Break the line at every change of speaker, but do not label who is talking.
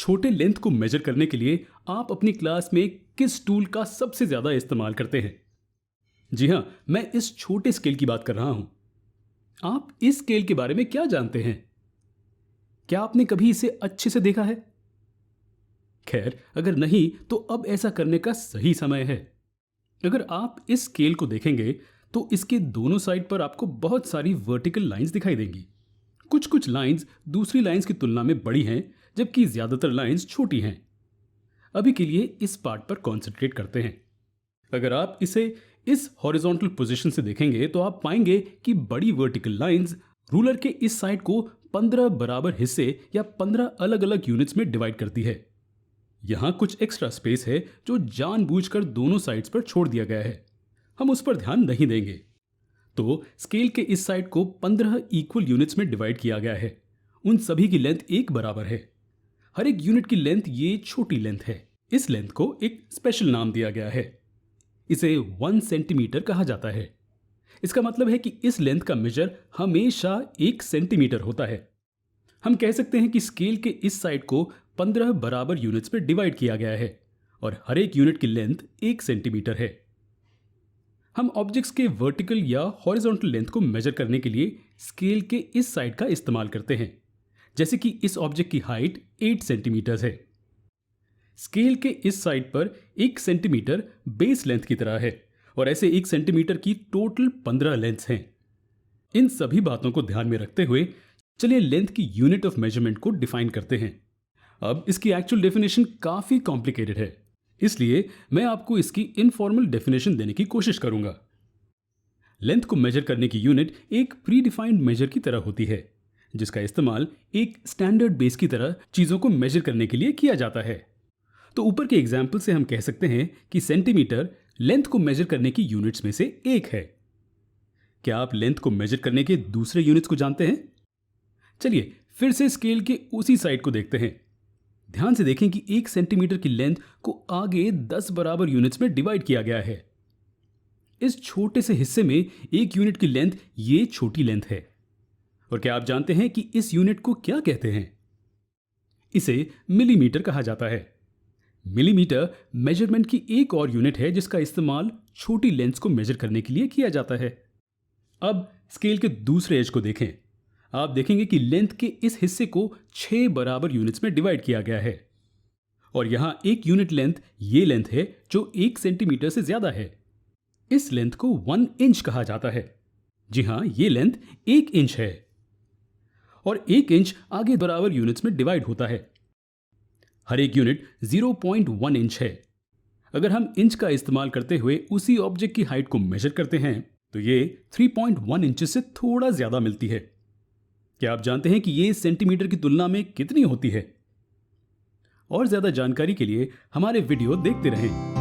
छोटे लेंथ को मेजर करने के लिए आप अपनी क्लास में किस टूल का सबसे ज्यादा इस्तेमाल करते हैं? जी हाँ, मैं इस छोटे स्केल की बात कर रहा हूं। आप इस स्केल के बारे में क्या जानते हैं? क्या आपने कभी इसे अच्छे से देखा है? खैर, अगर नहीं तो अब ऐसा करने का सही समय है। अगर आप इस स्केल को देखेंगे तो इसके दोनों साइड पर आपको बहुत सारी वर्टिकल लाइंस दिखाई देंगी। कुछ कुछ लाइंस दूसरी लाइंस की तुलना में बड़ी हैं, जबकि ज्यादातर लाइंस छोटी हैं। अभी के लिए इस पार्ट पर कॉन्सेंट्रेट करते हैं। अगर आप इसे इस हॉरिजॉन्टल पोजीशन से देखेंगे तो आप पाएंगे कि बड़ी वर्टिकल लाइंस रूलर के इस साइड को 15 बराबर हिस्से या 15 अलग अलग यूनिट्स में डिवाइड करती है। यहाँ कुछ एक्स्ट्रा स्पेस है जो जानबूझकर दोनों साइड्स पर छोड़ दिया गया है। हम उस पर ध्यान नहीं देंगे। तो स्केल के इस साइड को 15 इक्वल यूनिट्स में डिवाइड किया गया है। उन सभी की लेंथ एक बराबर है। हर एक यूनिट की लेंथ ये छोटी लेंथ है। इस लेंथ को एक स्पेशल नाम दिया गया है। इसे 1 सेंटीमीटर कहा जाता है। इसका मतलब है कि इस लेंथ का मेजर हमेशा 1 सेंटीमीटर होता है। हम कह सकते हैं कि स्केल के इस साइड को 15 बराबर यूनिट्स में डिवाइड किया गया है और हर एक यूनिट की लेंथ 1 सेंटीमीटर है। हम ऑब्जेक्ट्स के वर्टिकल या हॉरिजॉन्टल लेंथ को मेजर करने के लिए स्केल के इस साइड का इस्तेमाल करते हैं। जैसे कि इस ऑब्जेक्ट की हाइट 8 सेंटीमीटर है। स्केल के इस साइड पर 1 सेंटीमीटर बेस लेंथ की तरह है और ऐसे 1 सेंटीमीटर की टोटल 15 लेंथ्स हैं। इन सभी बातों को ध्यान में रखते हुए चलिए लेंथ की यूनिट ऑफ मेजरमेंट को डिफाइन करते हैं। अब इसकी एक्चुअल डेफिनेशन काफी कॉम्प्लिकेटेड है, इसलिए मैं आपको इसकी इनफॉर्मल डेफिनेशन देने की कोशिश करूंगा। लेंथ को मेजर करने की यूनिट एक प्री डिफाइंड मेजर की तरह होती है, जिसका इस्तेमाल एक स्टैंडर्ड बेस की तरह चीजों को मेजर करने के लिए किया जाता है। तो ऊपर के एग्जाम्पल से हम कह सकते हैं कि सेंटीमीटर लेंथ को मेजर करने की यूनिट्स में से एक है। क्या आप लेंथ को मेजर करने के दूसरे यूनिट्स को जानते हैं? चलिए फिर से स्केल के उसी साइड को देखते हैं। ध्यान से देखें कि 1 सेंटीमीटर की लेंथ को आगे 10 बराबर यूनिट्स में डिवाइड किया गया है। इस छोटे से हिस्से में एक यूनिट की लेंथ ये छोटी लेंथ है। और क्या आप जानते हैं कि इस यूनिट को क्या कहते हैं? इसे मिलीमीटर कहा जाता है। मिलीमीटर मेजरमेंट की एक और यूनिट है जिसका इस्तेमाल छोटी लेंथ्स को मेजर करने के लिए किया जाता है। अब स्केल के दूसरे एज को देखें। आप देखेंगे कि लेंथ के इस हिस्से को 6 बराबर यूनिट्स में डिवाइड किया गया है और यहां एक यूनिट लेंथ ये लेंथ है जो 1 सेंटीमीटर से ज्यादा है। इस लेंथ को 1 इंच कहा जाता है। जी हां, ये लेंथ 1 इंच है और 1 इंच आगे बराबर यूनिट्स में डिवाइड होता है। हर एक यूनिट 0.1 इंच है। अगर हम इंच का इस्तेमाल करते हुए उसी ऑब्जेक्ट की हाइट को मेजर करते हैं तो ये 3.1 इंचेस से थोड़ा ज्यादा मिलती है। क्या आप जानते हैं कि ये सेंटीमीटर की तुलना में कितनी होती है? और ज्यादा जानकारी के लिए हमारे वीडियो देखते रहें।